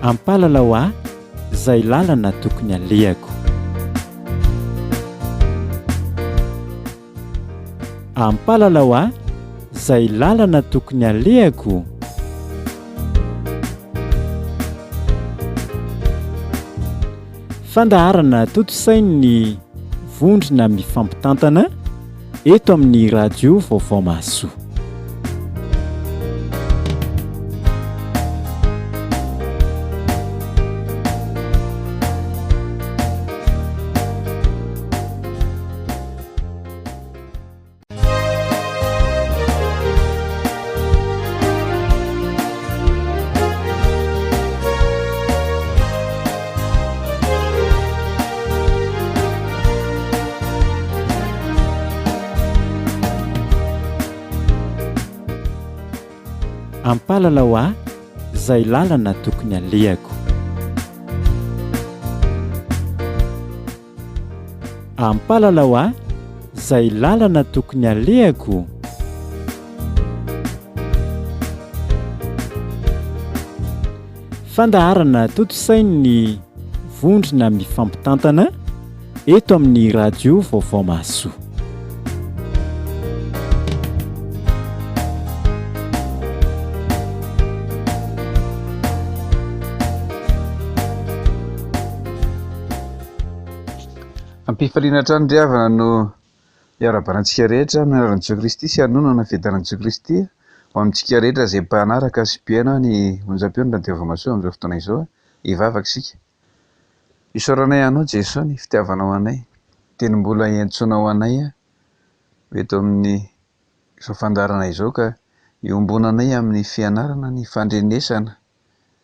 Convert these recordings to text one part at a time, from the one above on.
Ampahalalao ahy izay lalana tokony alehako. Ampahalalao ahy izay lalana tokony alehako. Fandaharana toto-sain'ny Vondrona mifampitantana eto amin'ny radio vaovao Mahasoa. Ampahalalao ahy izay lalana tokony alehako. Ampahalalao ahy izay lalana tokony alehako. Fandaharana toto-sain'ny Vondrona mifampitantana eto amin'ny radio vaovao Mahasoa. Ampifaliana trano driavana no iarabanantsika rehetra amin'ny anaran'i Jesoky Kristy sy hanoina na fiadanan'i Jesoky Kristy ho amintsika rehetra izay mpanaraka sy mpiaina ny onjam-pionana dia Mahasoa amin'izao fotoana izao hivavaka isika. Isaoranay anao Jesosy ny fitiavanao anay, teny mbola iantsonao anay eto amin'ny izao fandaharana izao ka iombonanay amin'ny fianarana ny fandrenesana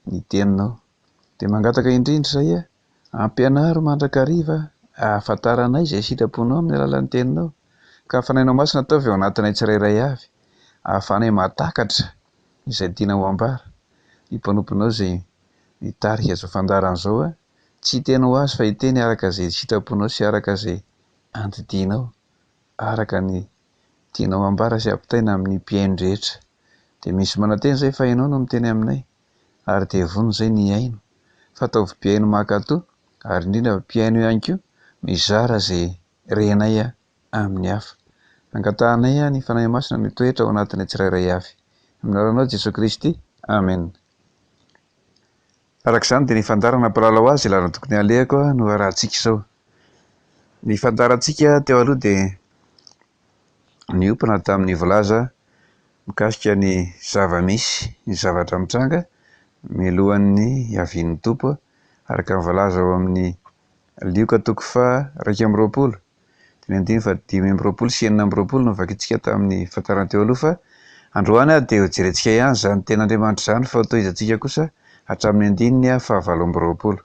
ny teninao. Dia mangataka indrindra izay ampianaro mandrakariva ahafantaranay izay sitraponao amin'ny alalan'ny teninao, ka afanainao masina ataovy ao anatinay tsirairay avy, ahafanay mahatakatra izay tianao ambara. Ny mpanomponao izay mitarika izao fandaharana izao tsy tenao azy fa hiteny araka izay sitraponao sy araka izay andidianao, araka ny tianao ambara sy ampitaina amin'ny mpiaino rehetra. Dia misy mananteny izay fa ianao no miteny aminay, ary dia vono izay ny aino, fataovy mpiaino mankatoa, ary indrindra mpiaino ihany koa mizara izay renay amin'ny hafa. Angatahanay ny fanahy masina mitoetra ao anatinay tsirairay avy. Amin'ny anaranao Jesoky Kristy. Amen. Arak'izany dia ny fandaharana ampahalalao ahy izay lalana tokony alehako no arahantsika izao. Ny fandaharantsika teo aloha dia niompana tamin'ny voalaza mikasika ny zava-misy, ny zavatra mitranga milohan'ny hiavian'ny tompo, araka ny voalaza ao amin'ny Lioka toko faha 2:20, teny andiny fa 5:20 sy 4:20 no vakitsika tamin'ny fantarana teo aloha, fa androany dia ho jerentsika ihany izany ten'Andriamanitra izany fa ho tohizantsika kosa hatramin'ny andininy fa 7:20.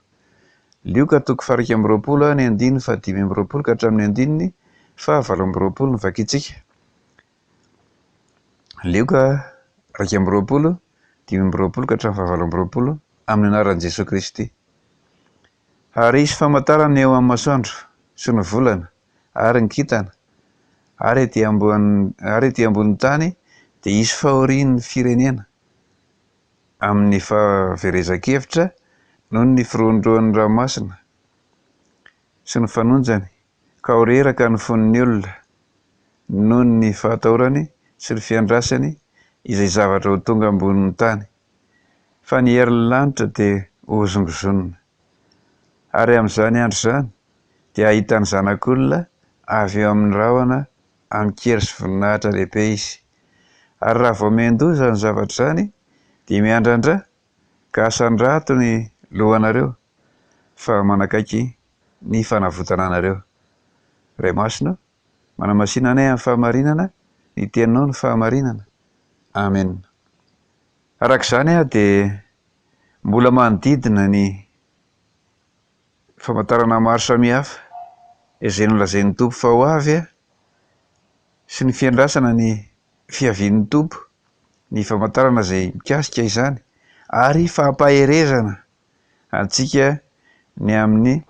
Lioka toko faha 2:20 ny andiny fa 5:20 ka hatramin'ny andininy fa 7:20 no vakitsika. Lioka 2:20, 5:20 ka hatramin'ny 7:20 amin'ny anaran'i Jesoky Kristy. Ary hisy famantarana eo amin'ny masoandro sy ny volana ary ny kintana ary ety ambonin'ny tany dia hisy fahorian'ny firenena amin'ny fahaverezan-kevitra noho ny firondroan'ny ranomasina sy ny fanonjany, ka ho reraka ny fon'ny olona noho ny fahatahorany sy ny fiandrasany izay zavatra ho tonga ambonin'ny tany, fa ny herin'ny lanitra dia ho zongozonina. Ary amin'izany andro izany dia ahitany zanak'olona avy eo amin'ny rahona amin'ny kera sy voninahitra lehibe izy. Ary raha vao miandoza ny zavatra izany dia miandrandra ka hasandrato ny lohanareo fa manakaiky ny fanavotana anareo. Ray masina, manamasina anay amin'ny fahamarinana, ny teninao ny fahamarinana. Amen. Arak'izany dia mbola manodidina ny famantarana maro samihafa izay nolazain'ny tompo fa ho avy sy ny fiandrasana ny fiavian'ny tompo, ny famantarana izay mikasika izany, ary fampaherezana antsika ny amin'ny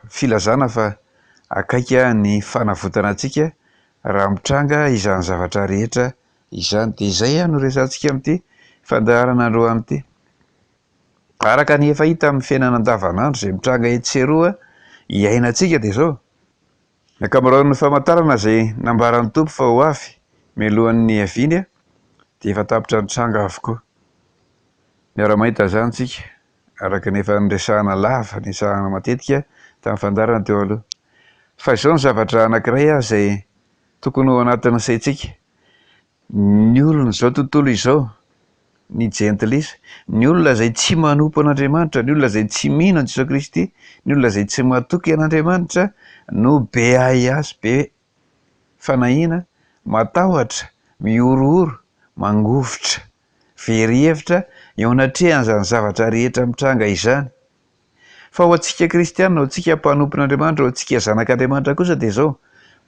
filazana fa akaika ny fanavotana antsika raha mitranga izany zavatra rehetra izany. Dia izay no resantsika amin'ity fandaharana androany ity. araka ny efa hita amin'ny fiainana andavanandro zay mitranga etseroa iainantsika dia zao. Ny ankamaroan'ny famantarana zay nambaran'ny tompo fa ho avy mialohan'ny aviany dia efa tapitra nitranga avokoa. Miara-mahita zany tsika araka ny efa niresahana lava nisahana matetika tamin'ny fandarana teo aloha. Fa izao ny zavatra anankiray zay tokony ho anatin'ny saintsika. Ny olona izao tontolo izao, ny gentilisa, ny olona izay tsy manompo an'Andriamanitra, ny olona izay tsy mino an'i Jesoa Kristy, ny olona izay tsy matoky an'Andriamanitra no be ahy azy, be fanahiana, matahotra, miorooro, mangovotra, very hevitra eo anatrehan'izany zavatra rehetra mitranga izany. Fa ho antsika kristianina, ho antsika mpanompon'Andriamanitra, ho antsika zanak'Andriamanitra kosa dia zao,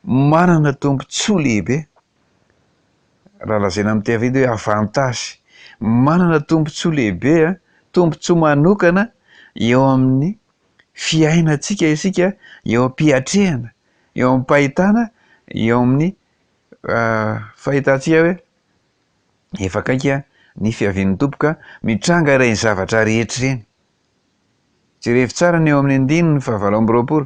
manana tombontsoa lehibe. Raha lazaina amin'ny teny hoe avantage, manana tombontsoa lehibe, tombontsoa manokana eo amin'ny fiainantsika isika, eo am-piatrehana, eo am-pahitana, eo amin'ny fahitantsika hoe efa akaiky ny fiavian'ny tompo ka mitranga ireny zavatra rehetra ireny. Jerevy tsara ny eo amin'ny 9:20.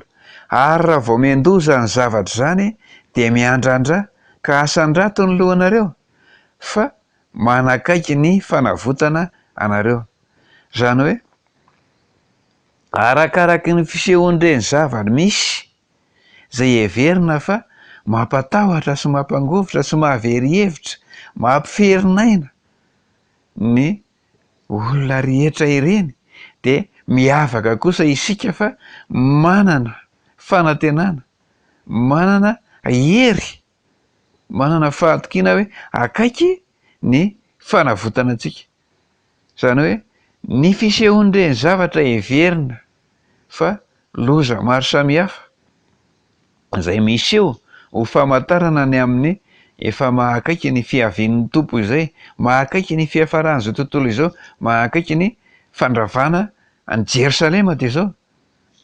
Ary raha vao miandoza ny zavatra zany dia miandrandra ka asandrato ny lohanareo, fa manakaiky ny fanavotana anareo. Zany hoe arakaraky ny fisehoan'ireny zavatra misy zay heverina fa mampatahotra sy mampangovotra sy mahavery hevitra, mampiferin'aina ny olona rehetra ireny, dia miavaka kosa isika fa manana fanantenana, manana hery, manana fahatokiana hoe akaiky ny fanavotana antsika. Zany hoe ny fisehoan'ireny zavatra heverina fa loza maro samihafa izay miseho ho famantarana ny amin'ny efa mahakaiky ny fiavian'ny tompo izay, mahakaiky ny fiafaran'izao tontolo izao, mahakaiky ny fandravana any Jerosalema dia zao.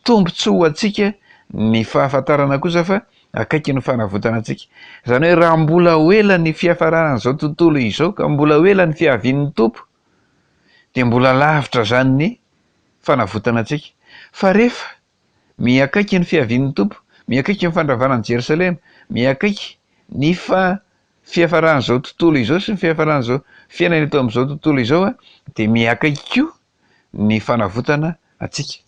Tombontsoa ho antsika ny fahafantarana kosa fa akaiky ny fanavotana antsika. Zany hoe raha mbola ho ela ny fiafaran'izao tontolo izao ka mbola ho ela ny fiavian'ny tompo dia mbola lavitra zany ny fanavotana antsika. Fa rehefa miakaiky ny fiavian'ny tompo, miakaiky ny fandravana any Jerosalema, miakaiky ny fiafaran'izao tontolo izao sy ny fiafaran'izao fiainana eto amin'izao tontolo izao dia miakaiky koa ny fanavotana antsika.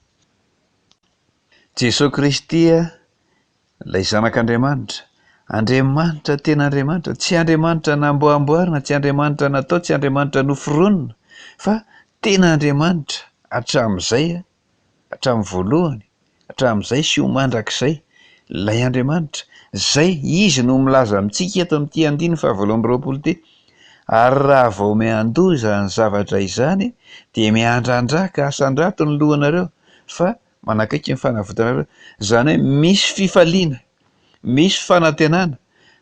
Jesosy Kristy ilay zanak'Andriamanitra, Andriamanitra tena Andriamanitra, tsy Andriamanitra namboamboarina, tsy Andriamanitra natao, tsy Andriamanitra noforonina, fa tena Andriamanitra hatramin'izay, hatramin'ny voalohany, hatramin'izay sy ho mandrakizay. Ilay Andriamanitra zay izy no milaza amintsika eto amin'ity 2:20 ity. Ary raha vao miandoza ny zavatra izany dia miandrandra ka asandrato ny lohanareo, fa manakaiky ny fanavotanareo. Zany hoe misy fifaliana, misy fanantenana,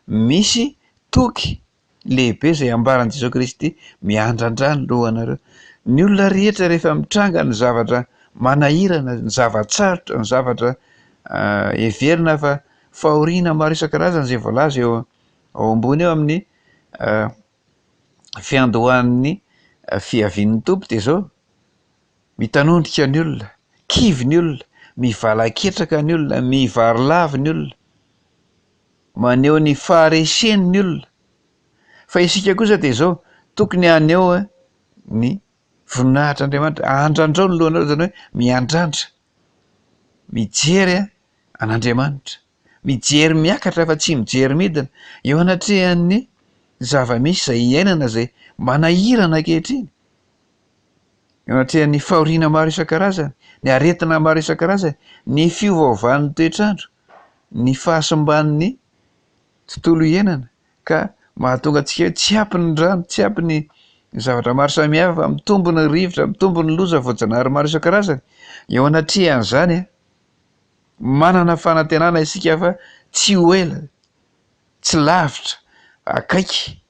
misy toky lehibe zay ambaran'i Jesoa Kristy miandrandra ny lohanareo. Ny olona rehetra rehefa mitranga ny zavatra manahirana, ny zavatsarotra, ny zavatra heverina fa fahoriana maro isan-karazany izay voalaza eo ambony eo amin'ny fiandohan'ny fiavian'ny tompo dia zao, mitanondrika ny olona, kivy ny olona, mivalaketraka ny olona, mivarilava ny olona, maneho ny fahareseny ny olona. Fa isika kosa dia zao tokony haneho ny voninahitr'Andriamanitra, andrandrao ny lohanareo, zany hoe miandrandra, mijery an'Andriamanitra, mijery miakatra fa tsy mijery midina eo anatrehan'ny zava-misy izay iainana izay manahirana ankehitriny, eo anatrehan'ny fahoriana maro isan-karazany, ny aretina maro isan-karazany, ny fiovaovan'ny toetrandro, ny fahasimban'ny tontolo iainana, ka mahatonga antsika hoe tsy ampy ny rano, tsy ampy ny zavatra maro samihafa, mitombo ny rivotra, mitombo ny loza voajanahary maro isan-karazany. Eo anatrehan'izany manana fanantenana isika fa tsy ho ela, tsy lavitra, akaiky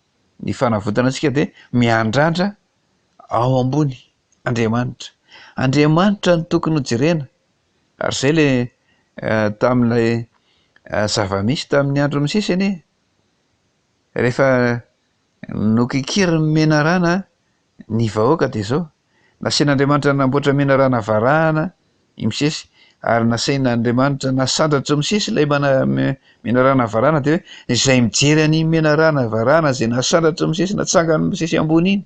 ny fanavotana antsika dia miandrandra ao ambony Andriamanitra. Andriamanitra ny tokony ho jerena. Ary izay le tamin'ilay zava-misy tamin'ny andro misesany, rehefa nokikiriny menarana ny vahoaka dia zao, Nasian'Andriamanitra namboatra menarana varahana misesy, ary nasain'Andriamanitra nasandratra misesy ilay menarana varahana, de hoe izay mijery any menarana varahana zay nasandratra misesy natsangany misesy ambony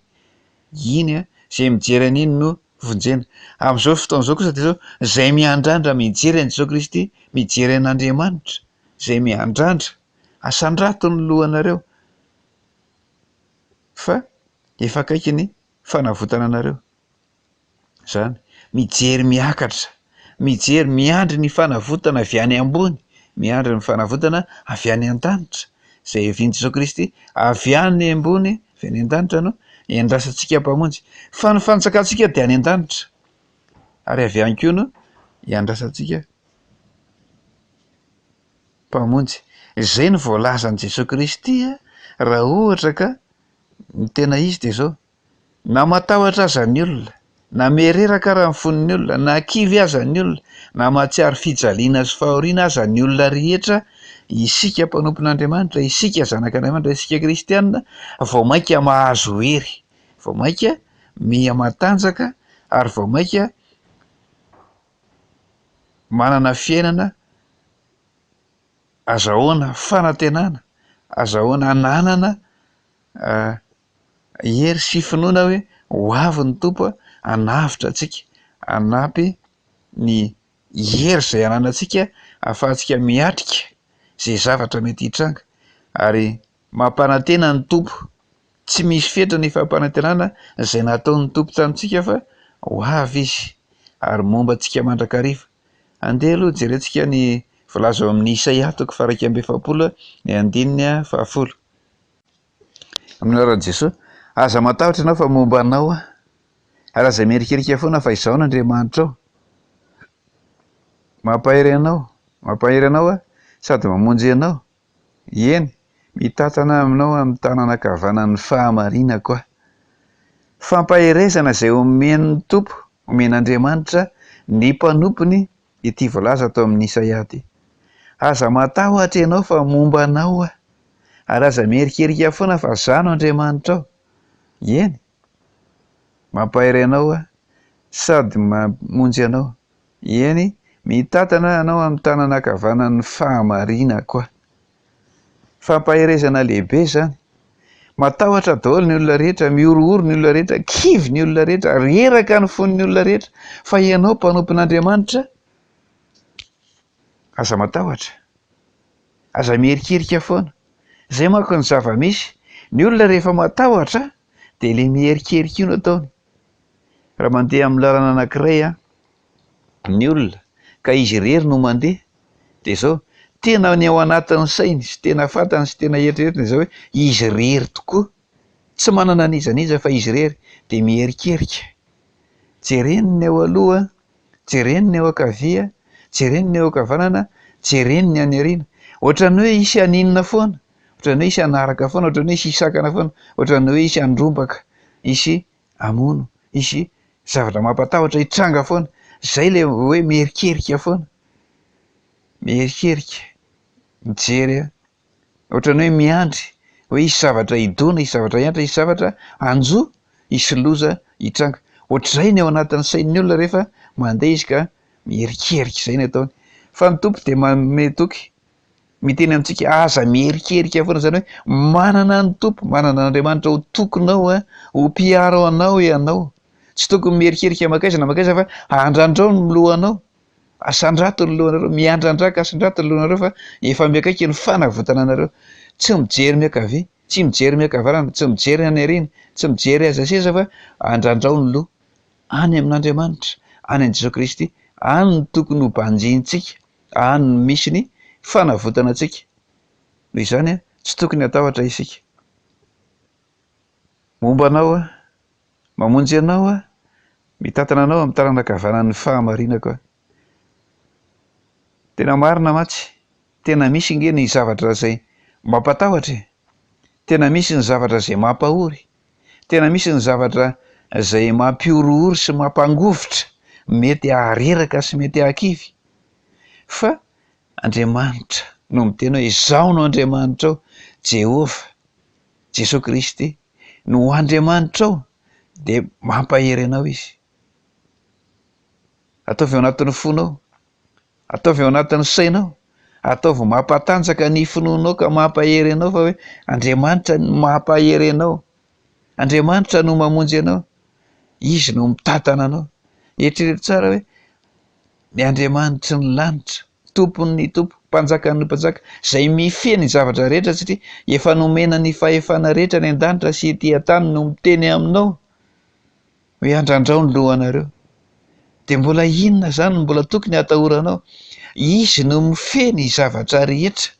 iny zay mijery an'iny no vonjena. Amin'izao fotoan'izao kosa de zao zay miandrandra mijery an'i Jesoa Kristy, mijery an'Andriamanitra, zay miandrandra asandrato ny lohanareo fa efa akaiky ny fanavotana anareo. Zany mijery miakatra, mijery miandry ny fanavotana avy any ambony, miandry ny fanavotana avy any an-danitra, zay vian'i Jesoa Kristy avy any ambony, avy any an-danitra no iandrasantsika mpamonjy. Fa ny fanjakantsika dia any an-danitra, ary avy any koa no iandrasantsika mpamonjy. Izay ny voalazan'i Jesoa Kristy raha ohatra ka ny tena izy de zao: na matahotra aza ny olona, na mihereraka raha ny fon'ny olona, na kivy aza ny olona, na mahatsiaro fijaliana sy fahoriana aza ny olona rehetra, isika mpanompon'Andriamanitra, isika zanak'Andriamanitra, isika kristianina, vao maika mahazo hery, vao maika miha matanjaka, ary vao maika manana fiainana azahoana fanantenana, azahoana ananana hery sy finoana hoe ho avy ny Tompo hanavitra antsika, hanampy ny hery zay ananantsika ahafahantsika miatrika zay zavatra mety hitranga, ary mampanantena ny Tompo. Tsy misy fetra ny fampanantenana zay nataon'ny Tompo tamintsika fa ho avy izy ary momba antsika mandrakariva. Andeha aloha jerentsika ny voalaza ao amin'ny Isaia toko faha 112:10. Amin'ny anaran'i Jesosy: aza matahotra ianao fa momba anao ary aza mierikerika foana fa izaho n'Andriamanitra ao, mampahery anao sady mamonjy anao, eny, mitantana aminao amin'ny tanana ankavanan'ny fahamarinako aho. Fampaherezana zay omen'ny Tompo, omen'Andriamanitra ny mpanompony ity voalaza atao amin'ny Isaia ty. Aza matahotra ianao fa momba anao ary aza mierikerika foana fa izaho no Andriamanitra ao, eny, mampahery anao sady mamonjy anao, eny, mitantana anao amin'ny tanana ankavanan'ny fahamarinako aho. Fampaherezana lehibe zany. Matahotra daholo ny olona rehetra, miorooro ny olona rehetra, kivy ny olona rehetra, reraka ny fon'ny olona rehetra, fa ianao mpanompon'Andriamanitra aza matahotra, aza mierikerika foana. Zay manko ny zava-misy, ny olona rehefa matahotra de le mierikerika io no ataony. Raha mandeha amin'ny lalana anankiray ny olona ka izy irery no mandeha, de zao tena ny ao anatin'ny sainy sy tena fantany sy tena eritreretiny zao hoe izy irery tokoa, tsy manana nizaniza fa izy irery, de mierikerika. Jereny ny ao aloha, jereny ny ao ankavia, jereny ny ao ankavanana, jereny ny any aoriana. Ohatran'ny hoe isy aninona foana, ohatran'ny hoe isy anaraka foana, ohatran'ny hoe isy isakana foana, ohatran'ny hoe isy andrombaka, isy amono, isy zavatra mampatahotra hitranga foana. Zay le hoe mierikerika foana, mierikerika, mijery, ohatran'ny hoe miandry, hoe isy zavatra hidona, isy zavatra hiantra, isy zavatra hanjo, isy loza hitranga. Ohatr'izay ny ao anatin'ny sain'ny olona rehefa mandeha izy ka mierikerika, izay ny ataony. Fa ny Tompo de metoky miteny amintsika aza mierikerika foana, zany hoe manana ny Tompo, manana n'Andriamanitra ho tokonao ho mpiaro anao ianao. Tsy tokony mierikerika makaiza na makaiza fa andrandrao ny lohanao, asandrato ny lohanareo, miandrandraka asandrato ny lohanareo fa efa miakaiky ny fanavotana anareo. Tsy mijery miankavia, tsy mijery miankavanana, tsy mijery any aoriana, tsy mijery aiza seza fa andrandrao ny loha any amin'Andriamanitra, any an'i Jesoa Kristy, any no tokony ho banjintsika, any no misy ny fanavotana antsika. Noho izany tsy tokony hatahotra isika. Momba anao mamonjy anao mitantana anao amin'ny tanana ankavanan'ny fahamarinako aho. Tena marina mantsy, tena misy nge ny zavatra zay mampatahotra, tena misy ny zavatra zay mampahory, tena misy ny zavatra zay mampiorooro sy mampangovotra, mety hahareraka sy mety hahakivy. Fa Andriamanitra no miteny hoe izaho no Andriamanitra ao, Jehovah, Jesoa Kristy no Andriamanitra ao, de mampahery anao izy. ataovy ao anatin'ny fonao, ataovy ao anatin'ny sainao, ataovy mampatanjaka ny finoanao ka mampahery anao fa hoe Andriamanitra no mampahery anao, Andriamanitra no mamonjy anao, izy no mitantana anao. Eritrereto tsara hoe ny Andriamanitra ny lanitra, tompon'ny tompo, mpanjakan'ny mpanjaka, izay mifehy ny zavatra rehetra satria efa nomena ny fahefana rehetra ny an-danitra sy etỳ an-tany no miteny aminao hoe andrandrao ny lohanareo. Dia mbola inona zany mbola tokony hatahoranao? Izy no mifehy ny zavatra rehetra,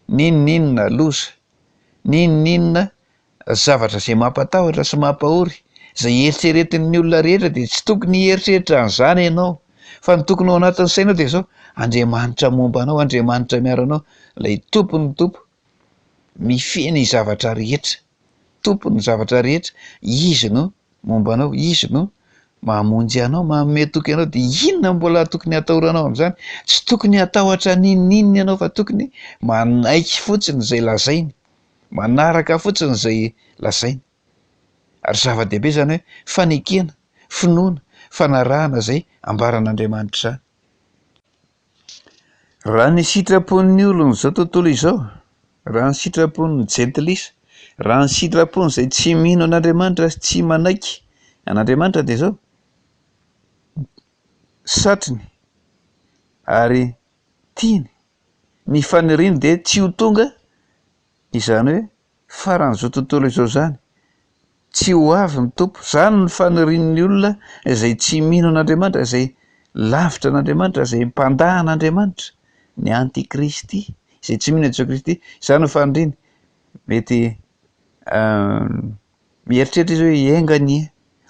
n'inona loza, n'inona zavatra izay mampatahotra sy mampahory, izay eritreretin'ny olona rehetra dia tsy tokony heritreritra an'izany ianao, fa ny tokony ao anatin'ny sainao dia izao: Andriamanitra momba anao, Andriamanitra miaro anao, ilay tompon'ny tompo, mifehy ny zavatra rehetra, tompon'ny zavatra rehetra, izy no momba anao, izy no mamonjy anao, manome toky anao. Dia inona mbola tokony hatahoranao amin'izany? Tsy tokony hatahotra n'inona ianao fa tokony manaiky fotsiny izay lazainy, manaraka fotsiny izay lazainy. Ary zava-dehibe zany hoe fanekena, finoana, fanarahana izay ambaran'Andriamanitra izany. Raha ny sitrapon'ny olona izao tontolo izao, raha ny sitrapon'ny jentilisa, raha ny sitrapony izay tsy mino an'Andriamanitra sy tsy manaiky an'Andriamanitra dia izao: satriny ary tiany ny faniriany dia tsy ho tonga, izany hoe faran'izao tontolo izao zany tsy ho avy ny tompo. Zany ny fanirian'ny olona izay tsy mino an'Andriamanitra, izay lavitra an'Andriamanitra, izay mpandahy an'Andriamanitra, ny antikristy, izay tsy mino Jesosy Kristy. Izany no faniriany. Mety mieritreritra izy hoe hiaingany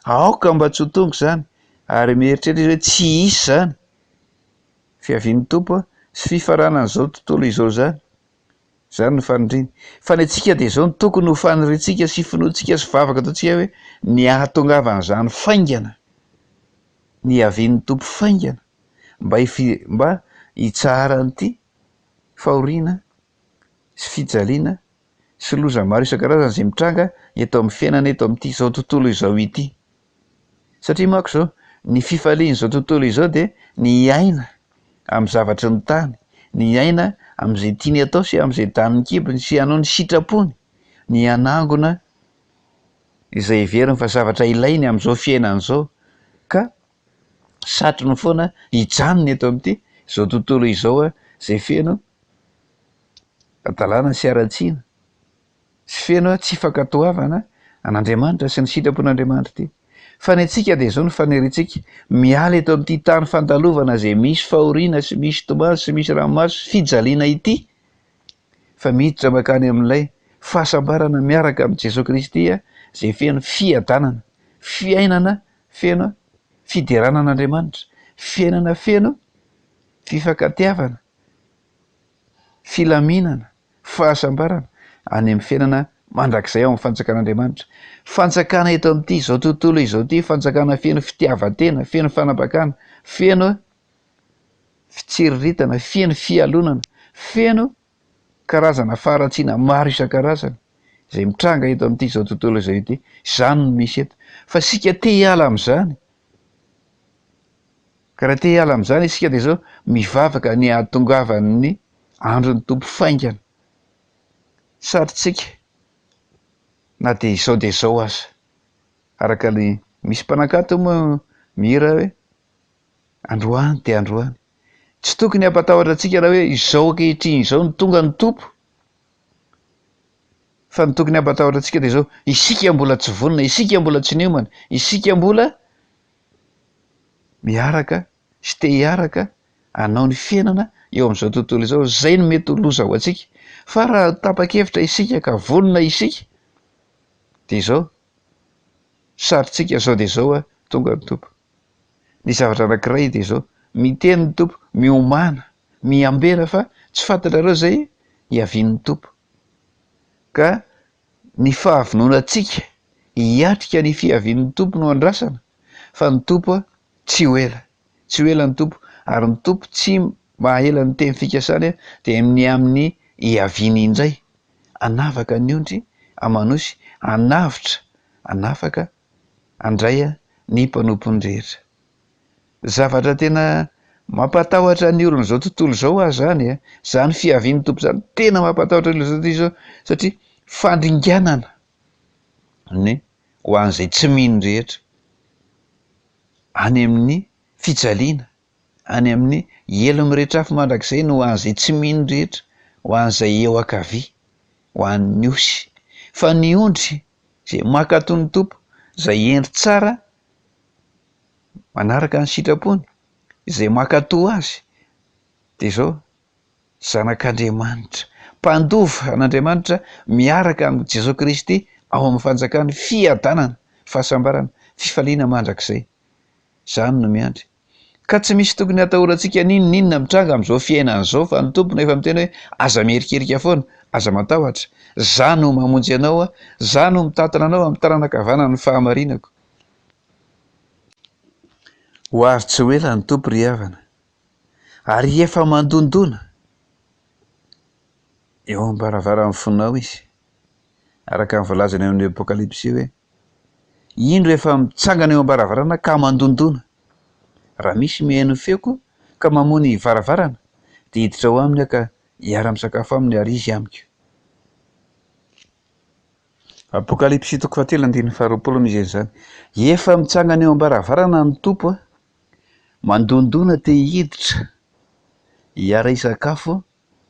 aoka mba tsy ho tonga izany, ary mieritreritra izy hoe tsy hisy zany fiavian'ny tompo sy fifaranan'izao tontolo izao zany. Zany no faniriany. Fa ny antsika dia izao no tokony ho faniriantsika sy finoantsika sy vavaka ataontsika hoe ny ahatongavan'izany faingana, ny havian'ny tompo faingana, mba hitsara an'ity fahoriana sy fijaliana sy loza maro isan-karazany izay mitranga eto amin'ny fiainana, eto amin'ity izao tontolo izao ity. Satria manko izao ny fifalian'izao tontolo izao dia ny aina amin'ny zavatry ny tany, ny aina amin'izay tiany atao sy amin'izay daniny kibony sy hanao ny sitrapony, ny anangona izay heveriny fa zavatra ilainy amin'izao fiainana izao, ka satrony foana hijanona eto amin'ity izao tontolo izao izay feno adalàna sy aratsiana, sy feno tsy fankatoavana an'Andriamanitra sy ny sitrapon'Andriamanitra ity. Fa ny antsika dia izao no faniriantsika: miala eto amin'ity tany fandalovana izay misy fahoriana sy misy tomany sy misy ranomasy sy fijaliana ity, fa miditra mankany amin'ilay fahasambarana miaraka amin'i Jesosy Kristy izay feno fiadanana, fiainana feno fiderana an'Andriamanitra, fiainana feno fifankatiavana, filaminana, fahasambarana any amin'ny fiainana mandrakizay ao amin'ny fanjakan'Andriamanitra. Fanjakana eto amin'ity izao tontolo izao ity, fanjakana feno fitiavan-tena, feno fanapakana, feno fitsiriritana, feno fialonana, feno karazana faharatsiana maro isan-karazany izay mitranga eto amin'ity izao tontolo izao ity. Izany no misy eto. Fa sika te hiala amin'izany, ka raha te hiala amin'izany isika dia izao mivavaka ny ahatongavan'ny andron'ny tompo faingana. Sarotsika na dia izao aza, araka ny misy mpanankato moa mihira hoe androany dia androany. Tsy tokony hampatahotra antsika raha hoe izao ankehitriny izao no tonga ny tompo, fa ny tokony hampatahotra antsika dia izao: isika mbola tsy vonona, isika mbola tsy niomana, isika mbola miaraka sy te hiaraka hanao ny fiainana eo amin'izao tontolo izao. Zay no mety ho loza ho antsika. Fa raha tapa-kevitra isika ka vonona isika dia izao sarotsika zao dia izao tonga ny tompo. Ny zavatra anankiray dia izao: miteny ny tompo, miomana, miambera, fa tsy fantatrareo izay hiavian'ny tompo. Ka ny fahavinoanantsika hiatrika ny fiavian'ny tompo no andrasana, fa ny tompo tsy ho ela, tsy ho ela ny tompo, ary ny tompo tsy mahaela ny teny fikasany dia ny amin'ny hiaviany indray, hanavaka ny ondry amanosy, hanavitra, hanafaka handray ny mpanompony rehetra. zavatra tena mampatahotra ny olona zao tontolo zao azy zany zany fiavian'ny tompo zany tena mampatahotra ny olona zao satria fandringanana ny ho an'izay tsy mino rehetra any amin'ny fijaliana any amin'ny elo mirehitra afo mandrakizay no ho an'izay tsy mino rehetra ho an'izay eo ankavia ho an'ny osy fa ny ondry zay makato ny tompo zay endry tsara manaraka ny sitrapony izay makato azy de zao zanak'Andriamanitra mpandova an'Andriamanitra miaraka amin'ny Jesosy Kristy ao amin'ny fanjakany fiadanana fahasambarana fifaliana mandrakizay zany no miandry ka tsy misy tokony atahorantsika ninona mitranga amin'izao fiainana zao fa ny tompony efa miteny hoe aza mierikerika foana aza matahotra za no mamonjy anao za no mitantana anao amin'ny taranakavanana ny fahamarinako ho azy tsy ho ela ny tompo ry havana ary efa mandondona eo am-baravaran'ny fonao izy araka ny voalazany amin'ny apokalipsy hoe indro efa mitsangana eo am-baravarana ka mandondona raha misy mihaino feoko ka mamony varavarana dia hiditra ho aminy ka hiara-misakafo aminy ary izy amiko. Apokalipsy 7:20 misy zany efa mitsangana eo am-baravarana ny tompo mandondona te hiditra hiara isakafo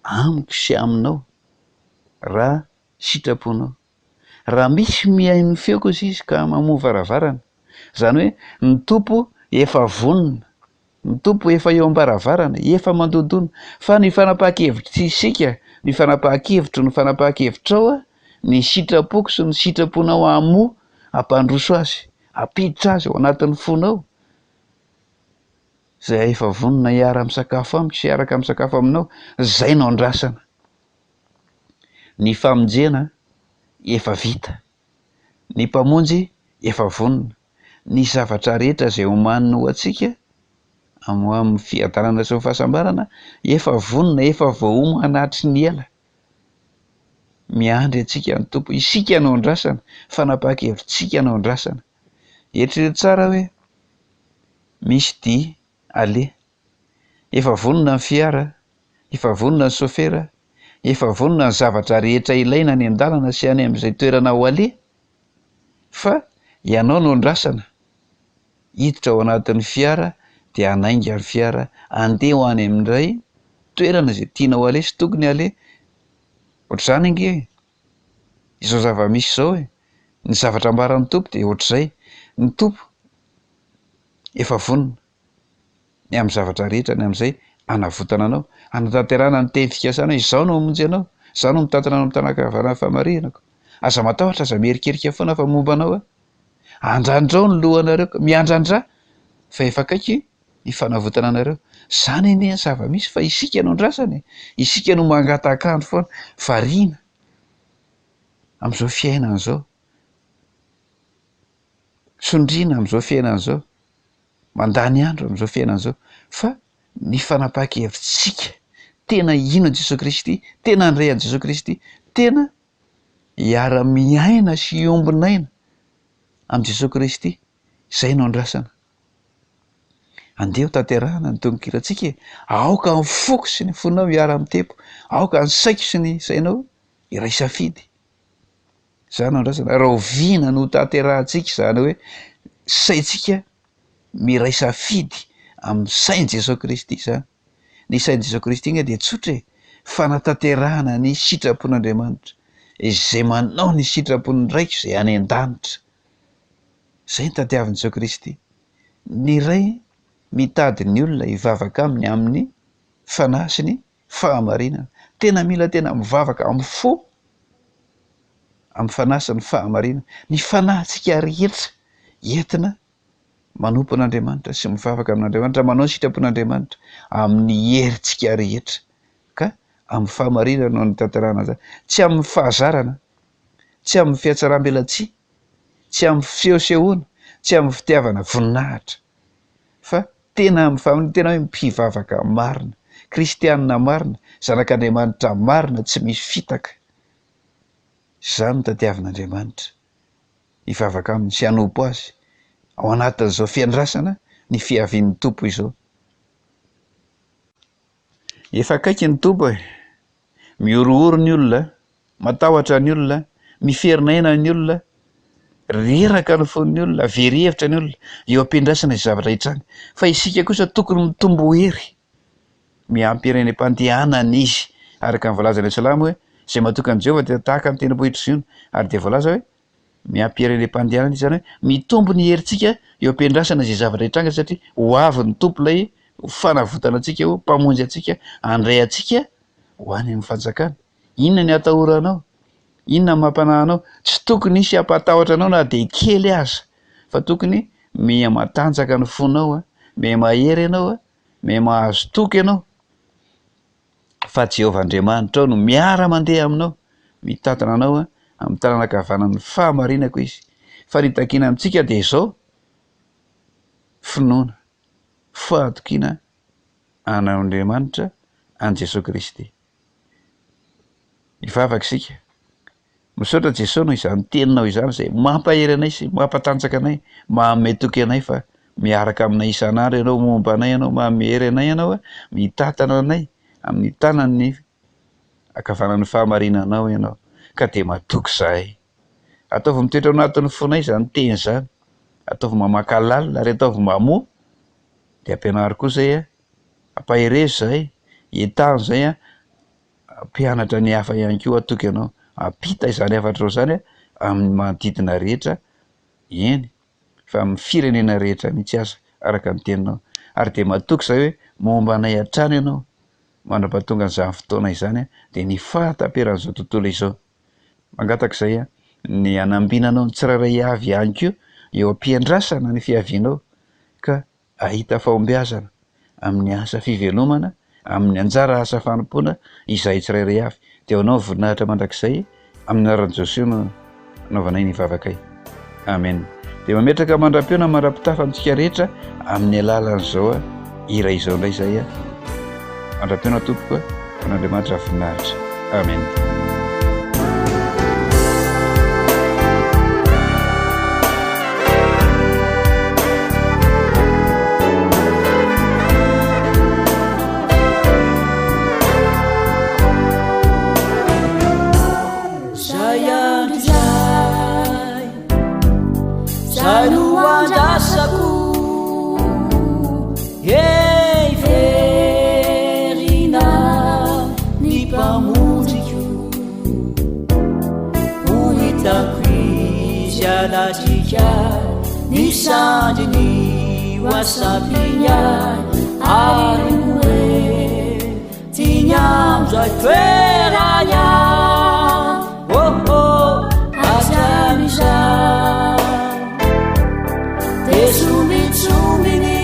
amiko sy aminao raha sitraponao raha misy mihaino feoko izy ka mamoha varavarana zany hoe ny tompo efa vonona ny tompo efa eo am-baravarana efa mandondona fa ny fanapahan-kevitra isika ny fanapahan-kevitro ny fanapahan-kevitrao ny sitrapoko sy ny sitraponao amoha ampandroso azy apiditra azy ao anatin'ny fonao zay efa vonona hiara misakafo amiko sy hiaraka misakafo aminao zay no andrasana ny famonjena efa vita ny mpamonjy efa vonona ny zavatra rehetra zay omanina ho antsika amin'ny fiadanana sy ny fahasambarana efa vonona efa voaoma anatry ny ela miandry antsika ny tompo isika no andrasana fanapahan-kevitritsika no andrasana eritrereto tsara hoe misy dia ale efa vonona ny fiara efa vonona ny sofera efa vonona ny zavatra rehetra ilaina ny an-dalana sy any amin'izay toerana ho ale fa ianao no andrasana hiditra ao anatin'ny fiara dia hanainga ny fiara andeha ho any amin'indray toerana izay tianao ale sy tokony ale ohatr'izany ange izao zava-misy izao ny zavatra ambaran'ny tompo dia ohatr'izay ny tompo efa vonona ny amin'ny zavatra rehetra ny amin'izay hanavotana anao hanatanterana ny teny fikasana izao no mamonjy anao izao no mitantana anao amin'ny taranakavanana fahamarinako aza matahotra aza mierikerika foana fa momba anao andrandrao ny lohanareo miandrandra fa efa akaiky ny fanavotana anareo zany anie ny zava-misy fa isika no andrasany isika no mangatahakandro foana variana amin'izao fiainana izao sondriana amin'izao fiainana izao mandany andro amin'izao fiainana izao fa ny fanapahan-kevitritsika tena ino Jesosy Kristy tena andray an' Jesosy Kristy tena hiara-miaina sy iombinaina amin'i Jesosy Kristy izay no andrasana andeha ho tanterahana ny tononkiratsika aoka ny foko sy ny fonao hiara mitempo aoka ny saiko sy ny sainao iray safidy zany no andrasana raha oviana no tanterahantsika zany hoe saintsika miray safidy amin'ny sain Jesosy Kristy zany ny sain Jesosy Kristy iny dia tsotra fanatanterahana ny sitrapon'Andriamanitra izay manao ny sitrapony raiko izay any an-danitra zay ny tadiavin'i Jesosy Kristy ny ray mitady ny olona hivavaka aminy amin'ny fanahy sy ny fahamarinana tena mila tena mivavaka amin'ny fo amin'ny fanahy sy ny fahamarinana ny fanahintsika rehetra entina manompo an'Andriamanitra sy mivavaka amin'Andriamanitra manao ny sitrapon'Andriamanitra amin'ny herintsika rehetra ka amin'ny fahamarinana no nitanterahana zany tsy amin'ny fahazarana tsy amin'ny fiatsaram-belatsia tsy amin'ny fisehosehoana tsy amin'ny fitiavana voninahitra fa tena amin'ny fahamarinana tena hoe mpivavaka marina kristianina marina zanak'Andriamanitra marina tsy misy fitaka zany no tadiavin'Andriamanitra hivavaka aminy sy hanompo azy ao anatin'izao fiandrasana ny fiavian'ny tompo izao. Efa akaiky ny tompo e, miorooro ny olona, matahotra ny olona, miferina aina ny olona, reraka ny fon'ny olona, very-hevitra ny olona, eo ampiandrasana izay zavatra hitranga. Fa isika kosa tokony mitombo hery, miampy ireny mpandehanana izy, araka ny voalazana Salamo hoe izay mahatoka an'i Jehovah dia tahaka amin'ny tendrombohitra Ziona, ary dia voalaza hoe miampy ireny mpandehanana izy, zany hoe mitombo ny herintsika eo ampiandrasana izay zavatra hitranga, satria ho avy ny tompo ilay ho fanavotana antsika, ho mpamonjy antsika, handray antsika ho any amin'ny fanjakana. Inona ny atahoranao? Inona ny mampanahinao? Tsy tokony hisy hampatahotra anao na dia kely aza, fa tokony miha matanjaka ny fonao, miha mahery ianao, miha mahazo toky ianao, fa Jehovah Andriamanitra ao no miara mandeha aminao, mitantana anao amin'ny tanàna ankavanan'ny fahamarinako izy. Fa ny takiana amintsika dia izao: finoana, fahatokiana an'Andriamanitra, an' Jesosy Kristy. Mivavaka isika, misaotra Jesosy noho izany teninao izany izay mampahery anay sy mampatanjaka anay, manome toky anay, fa miaraka aminay isan'andro ianao, momba anay ianao, mamery anay ianao, mitantana anay amin'ny tanany ankavanan'ny fahamarinanao ianao, ka dia matoky zahay. Ataovy mitoetra ao anatin'ny fonay izany teny izany, ataovy mamaka lalina, ary ataovy mamoa, dia ampianary koa izay ampaherezo zahay, entahany izay ampianatra ny hafa ihany koa atoky ianao, ampita izany hafatra izany amin'ny manodidina rehetra, eny, fa amin'ny firenena rehetra mihitsy aza, araka ny teninao. Ary dia matoky izay hoe momba anay hatrany ianao, mandrapahatonga an'izany fotoana izany, dia ny fahataperan'izao tontolo izao. Mangataka izay ny hanambinanao ny tsirairay avy ihany koa eo ampiandrasana ny fiavianao, ka ahita fahombiazana amin'ny asa fivelomana, amin'ny anjara asa fanompoana izay tsirairay avy. Dia ho anao voninahitra mandrakizay, amin'ny anaran'i Jesosy no anaovanay ny vavakay. Amen. Dia mametraka mandram-peona mandram-pitafa amintsika rehetra amin'ny alalan'izao hira izao indray izay mandram-peona tompoko an'Andriamanitra voninahitra. Amen. Nisandi ni wasapinya arue tinyam zaitweranya oh atamisa tesumitsumini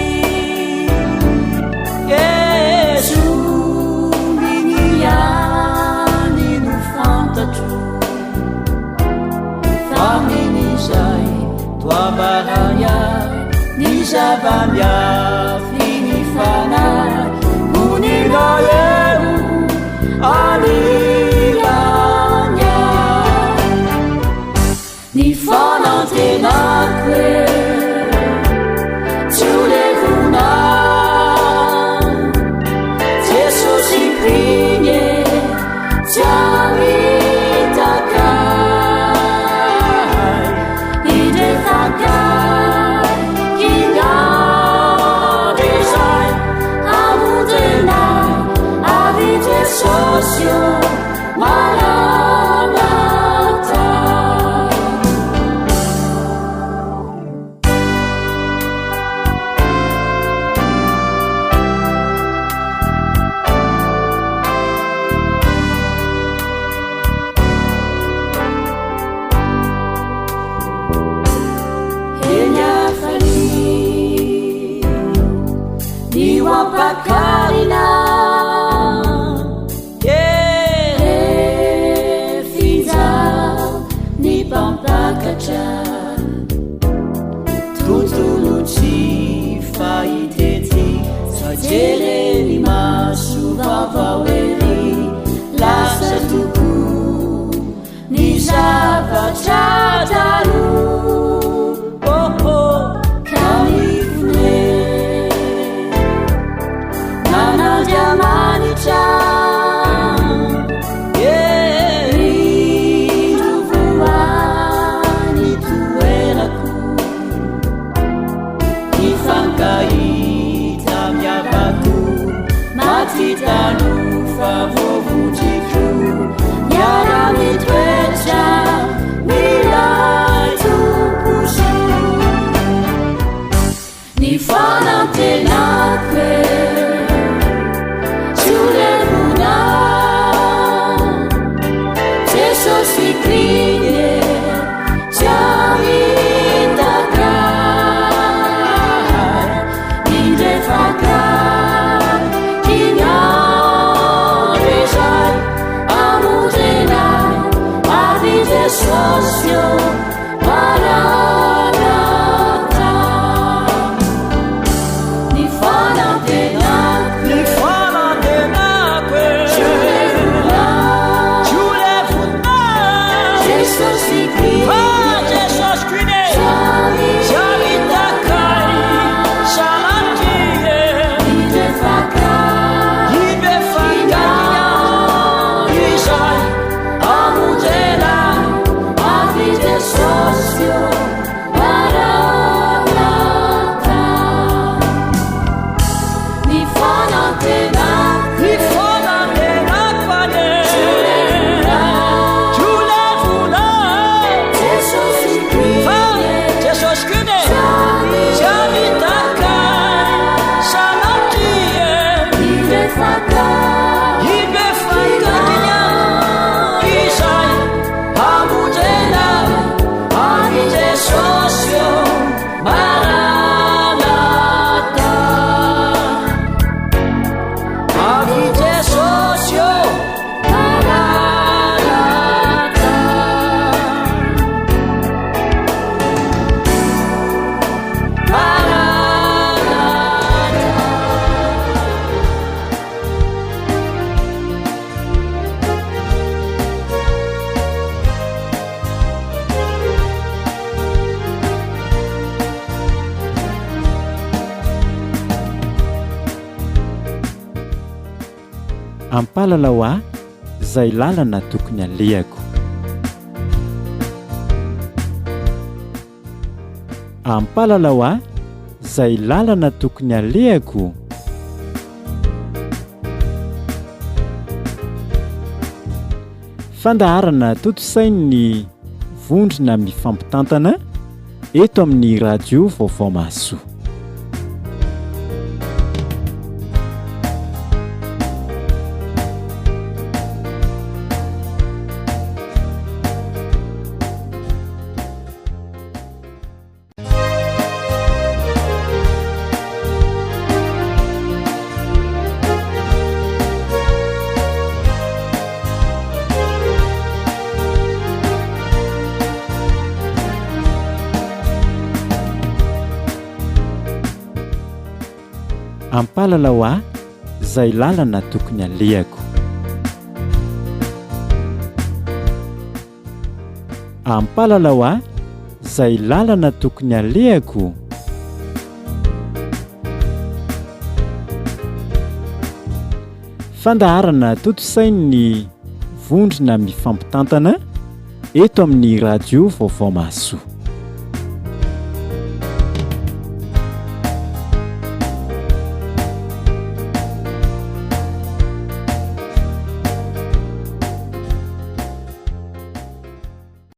esuminiani nufantatu faminizai tuabaranya nizabamya finifana muniloyeru alilanya nifanantenakwe tulevuna jesusiprinye tawitaka Sosio Maranatha. Enyafani niwapakarina Tutuluci faiteti sajeleni masuvavaweri lasa tuku nizavachataru oh kamifune ampalalao ahy izay lalana tokony alehako. Ampalalao ahy izay lalana tokony alehako. Fandaharana toto-sain'ny Vondrona mifampitantana eto amin'ny radio vaovao mahasoa. Ampalalao ahy izay lalana tokony alehako. Ampalalao ahy izay lalana tokony alehako. Fandaharana toto-sain'ny Vondrona mifampitantana eto amin'ny radio vaovao mahasoa.